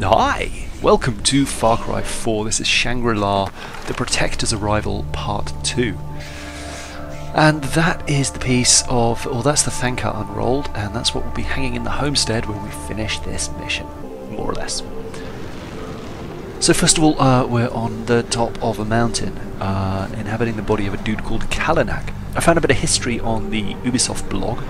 Hi! Welcome to Far Cry 4. This is Shangri-La, The Protector's Arrival Part 2. And that is the piece of, or that's the Thanka unrolled, and that's what will be hanging in the homestead when we finish this mission, more or less. So first of all, we're on the top of a mountain, inhabiting the body of a dude called Kalinag. I found a bit of history on the Ubisoft blog.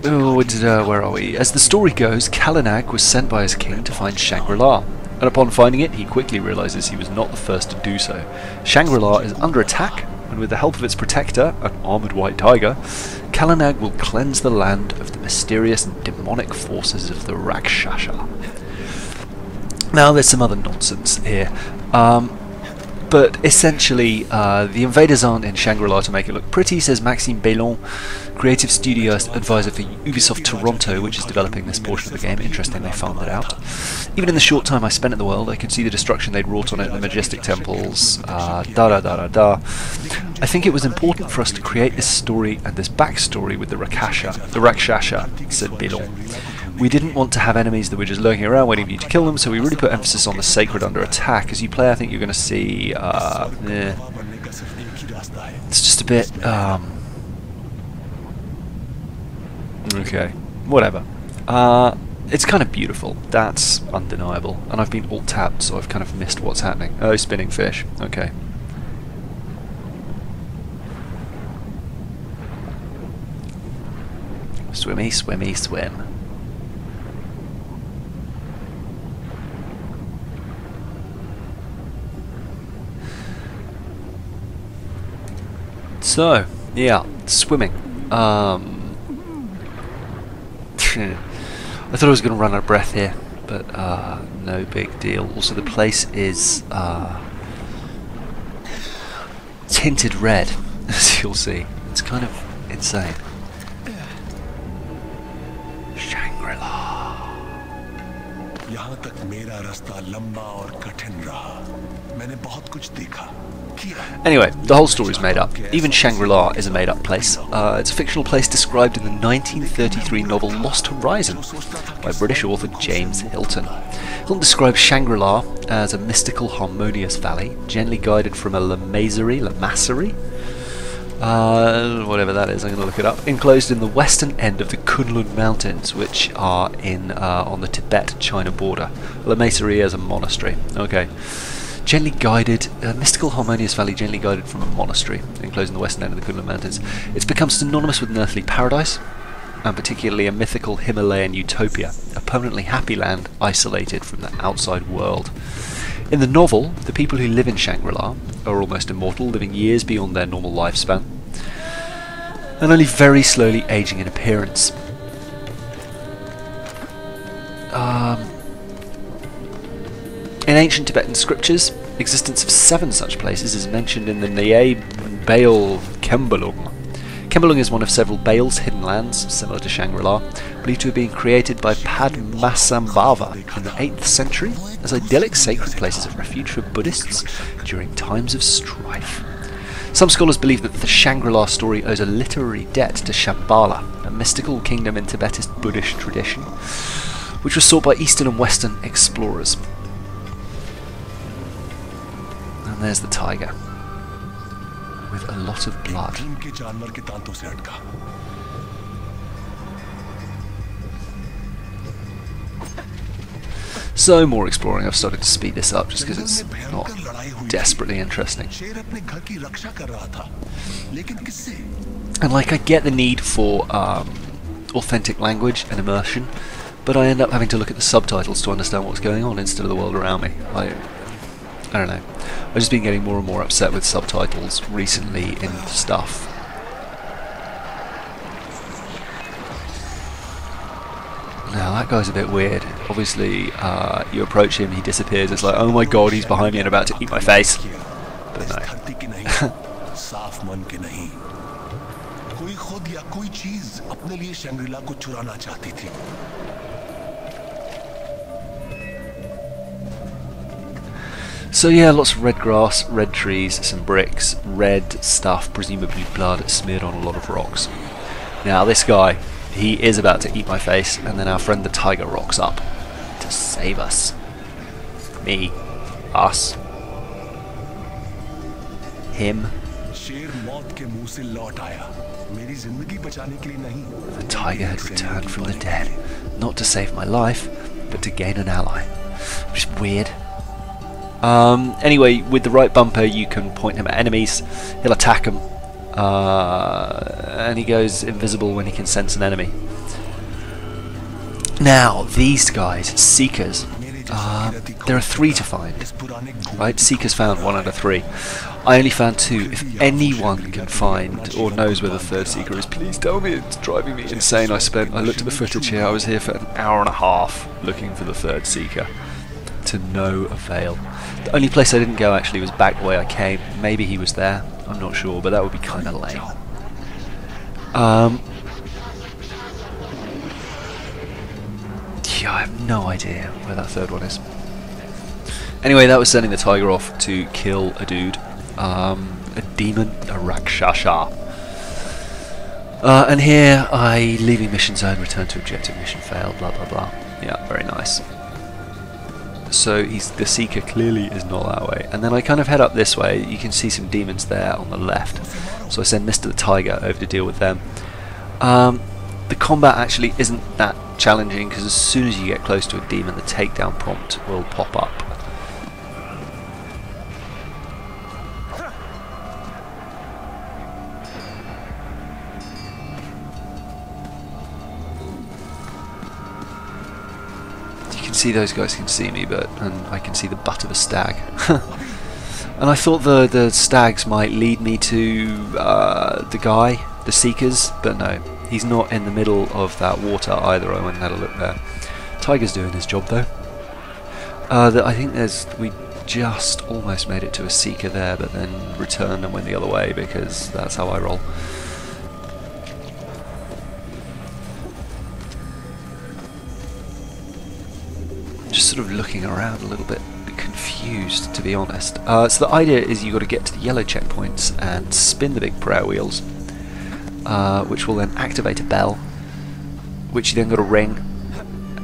Where are we? As the story goes, Kalinag was sent by his king to find Shangri-La, and upon finding it, he quickly realizes he was not the first to do so. Shangri-La is under attack, and with the help of its protector, an armoured white tiger, Kalinag will cleanse the land of the mysterious and demonic forces of the Rakshasa. Now, there's some other nonsense here. But essentially, the invaders aren't in Shangri-La to make it look pretty, says Maxime Bailon, creative studio advisor for Ubisoft Toronto, which is developing this portion of the game. Interesting, they farmed it out. Even in the short time I spent in the world, I could see the destruction they'd wrought on it, the majestic temples, I think it was important for us to create this story and this backstory with the Rakshasa, said Bailon. We didn't want to have enemies that were just lurking around waiting for you to kill them, so we really put emphasis on the sacred under attack. As you play, I think you're going to see... it's just a bit... okay, whatever. It's kind of beautiful, that's undeniable. And I've been alt-tabbed, so I've kind of missed what's happening. Oh, spinning fish, okay. Swimmy, swimmy, swim. So, yeah, swimming. I thought I was going to run out of breath here, but no big deal. Also, the place is tinted red, as you'll see. It's kind of insane. Shangri-La. Anyway, the whole story's made up. Even Shangri-La is a made-up place. It's a fictional place described in the 1933 novel Lost Horizon by British author James Hilton. Hilton describes Shangri-La as a mystical, harmonious valley, gently guided from a lamassery, whatever that is, I'm going to look it up, enclosed in the western end of the Kunlun Mountains, which are on the Tibet-China border. Lamassery as a monastery. Okay. Gently guided, a mystical, harmonious valley gently guided from a monastery, enclosed in the western end of the Kunlun Mountains. It's become synonymous with an earthly paradise, and particularly a mythical Himalayan utopia, a permanently happy land isolated from the outside world. In the novel, the people who live in Shangri-La are almost immortal, living years beyond their normal lifespan, and only very slowly aging in appearance. In ancient Tibetan scriptures, existence of 7 such places is mentioned in the Nye Baal Kembalung. Kembalung is one of several Baals' hidden lands, similar to Shangri-La, believed to have been created by Padmasambhava in the 8th century as idyllic sacred places of refuge for Buddhists during times of strife. Some scholars believe that the Shangri-La story owes a literary debt to Shambhala, a mystical kingdom in Tibetan Buddhist tradition, which was sought by Eastern and Western explorers. And there's the tiger, with a lot of blood. So, more exploring. I've started to speed this up just because it's not desperately interesting. And I get the need for authentic language and immersion, but I end up having to look at the subtitles to understand what's going on instead of the world around me. I don't know. I've just been getting more and more upset with subtitles recently in stuff. Now that guy's a bit weird. Obviously, you approach him, he disappears. It's like, oh my god, he's behind me and about to eat my face. But no. So yeah, lots of red grass, red trees, some bricks, red stuff, presumably blood, smeared on a lot of rocks. Now this guy, he is about to eat my face, and then our friend the tiger rocks up to save us. Me. Us. Him. The tiger had returned from the dead, not to save my life, but to gain an ally. Which is weird. Anyway, with the right bumper you can point him at enemies, he'll attack them, and he goes invisible when he can sense an enemy. Now, these guys, Seekers, there are 3 to find, right? Seekers found 1 out of 3. I only found 2. If anyone can find or knows where the 3rd Seeker is, please tell me. It's driving me insane. I looked at the footage here, I was here for an hour and a half looking for the 3rd Seeker, to no avail. The only place I didn't go actually was back the way I came. Maybe he was there, I'm not sure, but that would be kind of lame. Yeah, I have no idea where that 3rd one is. Anyway, that was sending the tiger off to kill a dude, a demon, a Rakshasa. And here I, leaving mission zone, return to objective, mission failed, blah blah blah. Yeah, very nice. So the Seeker clearly is not that way. And then I kind of head up this way. You can see some demons there on the left. So I send Mr. the Tiger over to deal with them. The combat actually isn't that challenging, because as soon as you get close to a demon, the takedown prompt will pop up. See, those guys can see me, and I can see the butt of a stag. And I thought the stags might lead me to the Seekers, but no, he's not in the middle of that water either. I went and had a look there. Tiger's doing his job though. I think we just almost made it to a Seeker there, but then returned and went the other way, because that's how I roll. Just sort of looking around a little bit confused, to be honest. So the idea is you've got to get to the yellow checkpoints and spin the big prayer wheels, which will then activate a bell, which you then got to ring,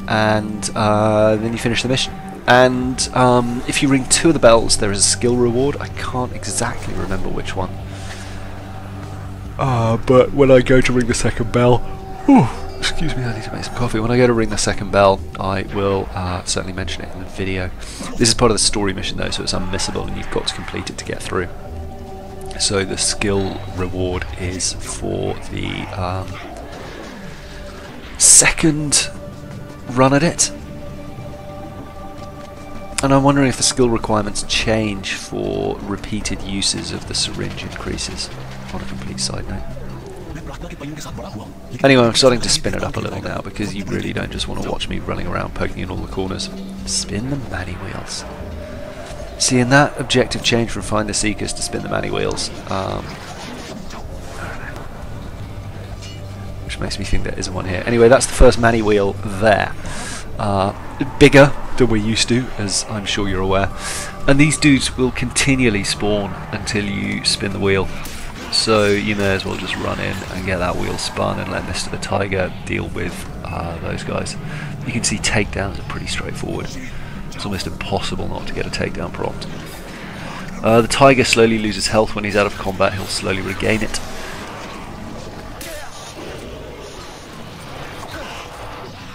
and then you finish the mission. And if you ring 2 of the bells, there is a skill reward. I can't exactly remember which one. But when I go to ring the 2nd bell, excuse me, I need to make some coffee. When I go to ring the 2nd bell, I will certainly mention it in the video. This is part of the story mission though, so it's unmissable and you've got to complete it to get through. So the skill reward is for the 2nd run at it. And I'm wondering if the skill requirements change for repeated uses of the syringe increases, on a complete side note. Anyway, I'm starting to spin it up a little now, because you really don't just want to watch me running around poking in all the corners. Spin the manny wheels. See, in that objective change from find the Seekers to spin the manny wheels, I don't know. Which makes me think there isn't one here. Anyway, that's the first manny wheel there. Bigger than we're used to, as I'm sure you're aware. And these dudes will continually spawn until you spin the wheel. So you may as well just run in and get that wheel spun and let Mr. the Tiger deal with those guys. You can see takedowns are pretty straightforward. It's almost impossible not to get a takedown prompt. The Tiger slowly loses health when he's out of combat. He'll slowly regain it.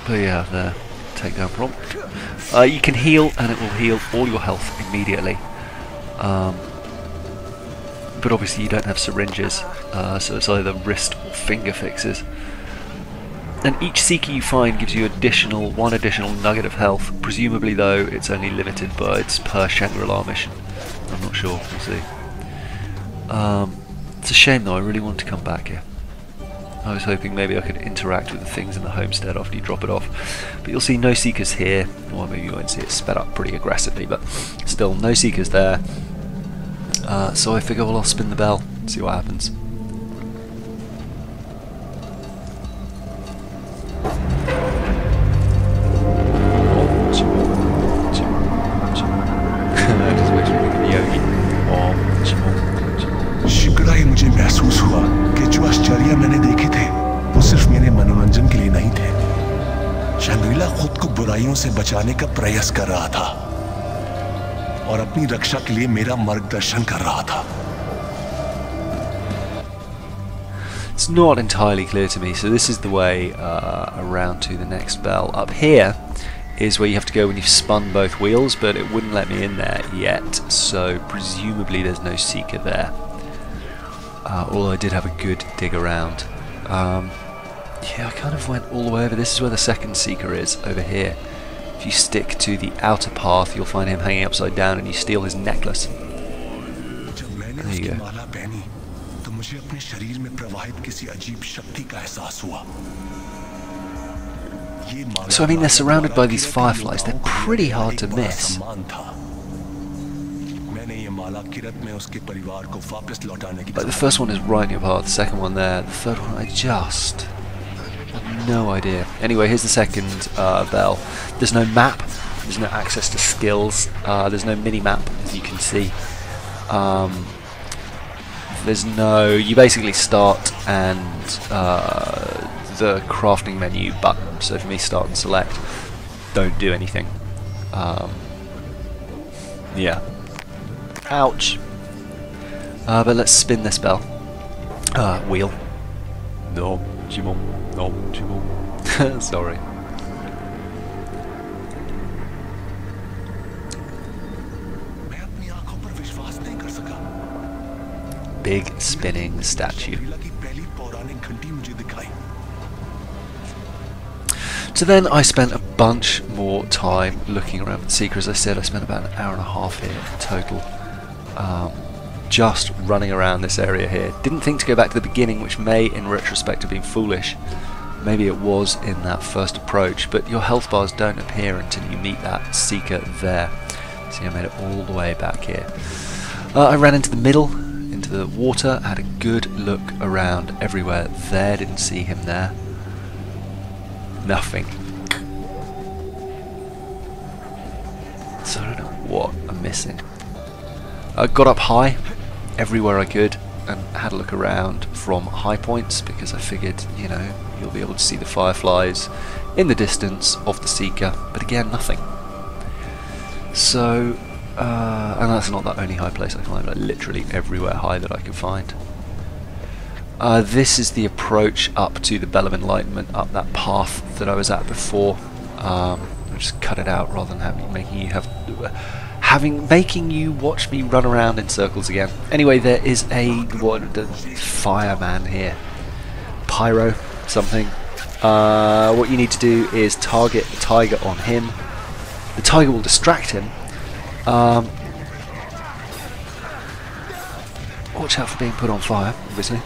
But yeah, there. Takedown prompt. You can heal, and it will heal all your health immediately. But obviously you don't have syringes, so it's either wrist or finger fixes. And each Seeker you find gives you one additional nugget of health. Presumably though, it's only limited by its per Shangri-La mission. I'm not sure, we'll see. It's a shame though, I really want to come back here. I was hoping maybe I could interact with the things in the homestead after you drop it off. But you'll see no Seekers here. Well, maybe you won't see it sped up pretty aggressively, but still, no Seekers there. So I figure, well, I'll spin the bell, see what happens. Just makes me think of Yogi. शीघ्र ही मुझे महसूस हुआ कि जो आश्चर्य मैंने देखे थे वो सिर्फ मेरे मनोरंजन शर्मिला खुद को बुराइयों से बचाने का प्रयास कर रहा था और अपनी रक्षा के लिए मेरा मार्गदर्शन कर रहा था. It's not entirely clear to me, so this is the way around to the next bell. Up here is where you have to go when you've spun both wheels, but it wouldn't let me in there yet, so presumably there's no seeker there. Although I did have a good dig around. Yeah, I kind of went all the way over. This is where the second seeker is, over here. If you stick to the outer path, you'll find him hanging upside down and you steal his necklace. There you go. So I mean, they're surrounded by these fireflies. They're pretty hard to miss. Like the first one is right in your path, the second one there, the third one I just have no idea. Anyway, here's the second bell. There's no map, there's no access to skills, there's no mini-map, as you can see. There's no... you basically start and the crafting menu button. So for me, start and select, don't do anything. Yeah. Ouch. But let's spin this bell. Wheel. No, Jimon. No, Jimon. Sorry. Big spinning statue. So then I spent a bunch more time looking around for the seeker. As I said, I spent about an hour and a half here in total. Just running around this area here. Didn't think to go back to the beginning, which may in retrospect have been foolish. Maybe it was in that first approach, but your health bars don't appear until you meet that seeker there. See, I made it all the way back here. I ran into the middle, into the water, had a good look around everywhere there, didn't see him there. Nothing. So I don't know what I'm missing. I got up high everywhere I could and had a look around from high points because I figured, you know, you'll be able to see the fireflies in the distance of the seeker, but again, nothing. So, and that's not the only high place I climbed, like literally everywhere high that I could find. This is the approach up to the Bell of Enlightenment, up that path that I was at before. I'll just cut it out rather than making you watch me run around in circles again. Anyway, there is a fireman here, pyro something. What you need to do is target the tiger on him. The tiger will distract him. Watch out for being put on fire, obviously.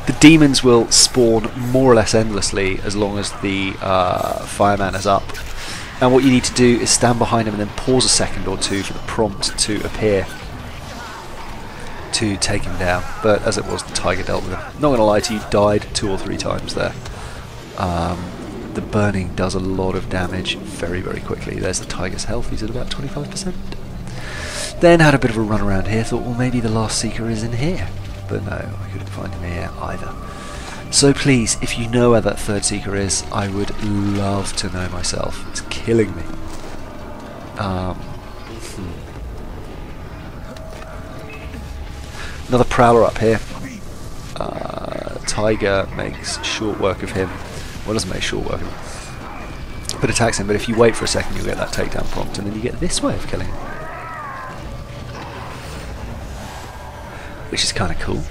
The demons will spawn more or less endlessly as long as the fireman is up. And what you need to do is stand behind him and then pause a second or two for the prompt to appear to take him down. But as it was, the tiger dealt with him. Not going to lie to you, died 2 or 3 times there. The burning does a lot of damage very, very quickly. There's the tiger's health, he's at about 25%. Then had a bit of a run around here, thought, well, maybe the last seeker is in here. But no, I couldn't find him here either. So please, if you know where that third seeker is, I would love to know myself. It's killing me. Another prowler up here. Tiger makes short work of him. Well, doesn't make short work of him, but attacks him. But if you wait for a second, you'll get that takedown prompt, and then you get this way of killing him, which is kind of cool.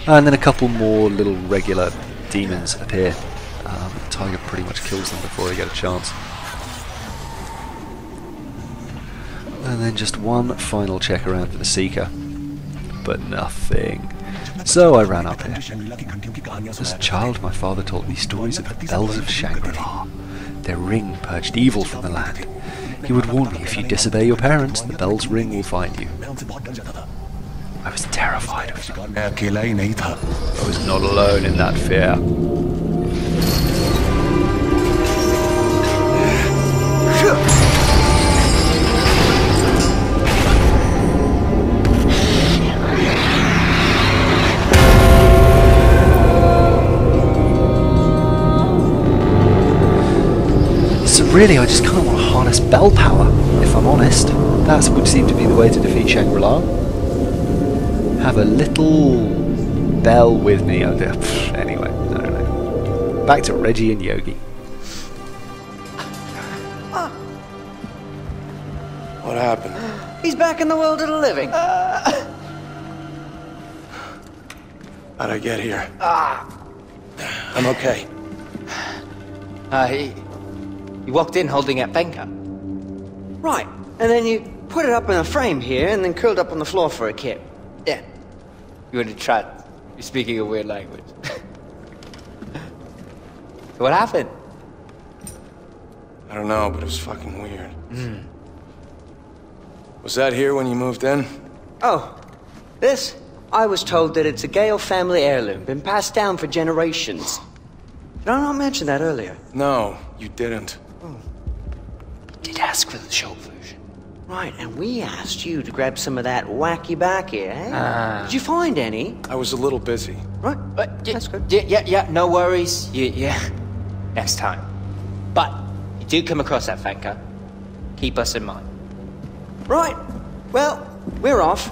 And then a couple more little regular demons appear. The tiger pretty much kills them before they get a chance. And then just one final check around for the seeker, but nothing. So I ran up here. As a child, my father told me stories of the bells of Shangri-La. Their ring purged evil from the land. He would warn me, if you disobey your parents, the bell's ring will find you. I was terrified of them. I was not alone in that fear. really, I just kind of want to harness bell power, if I'm honest. That would seem to be the way to defeat Shangri-La. Have a little bell with me. Oh, anyway, I don't know. Back to Reggie and Yogi. What happened? He's back in the world of the living. How'd I get here? I'm okay. You walked in holding that banker. Right, and then you put it up in a frame here and then curled up on the floor for a kip. Yeah. You want to try? You're speaking a weird language. So what happened? I don't know, but it was fucking weird. Was that here when you moved in? Oh, this? I was told that it's a Gale family heirloom, been passed down for generations. Did I not mention that earlier? No, you didn't. Did ask for the short version. Right, and we asked you to grab some of that wacky-backy, eh? Did you find any? I was a little busy. Right, that's good. Yeah, no worries. Yeah, next time. But, you do come across that banker, keep us in mind. Right, well, we're off.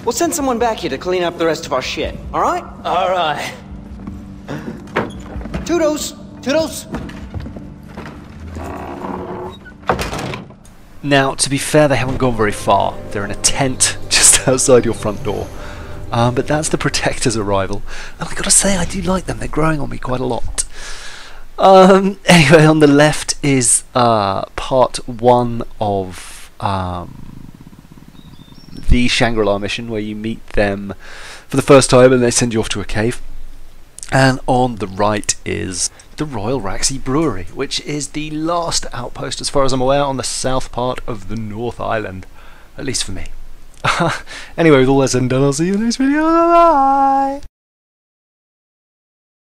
We'll send someone back here to clean up the rest of our shit, alright? Alright. Toodles! Toodles! Now, to be fair, they haven't gone very far. They're in a tent just outside your front door. But that's the Protector's arrival. And I've got to say, I do like them. They're growing on me quite a lot. Anyway, on the left is part 1 of the Shangri-La mission, where you meet them for the first time and they send you off to a cave. And on the right is the Royal Raxi Brewery, which is the last outpost, as far as I'm aware, on the south part of the North Island. At least for me. Anyway, with all that said and done, I'll see you in the next video. Bye!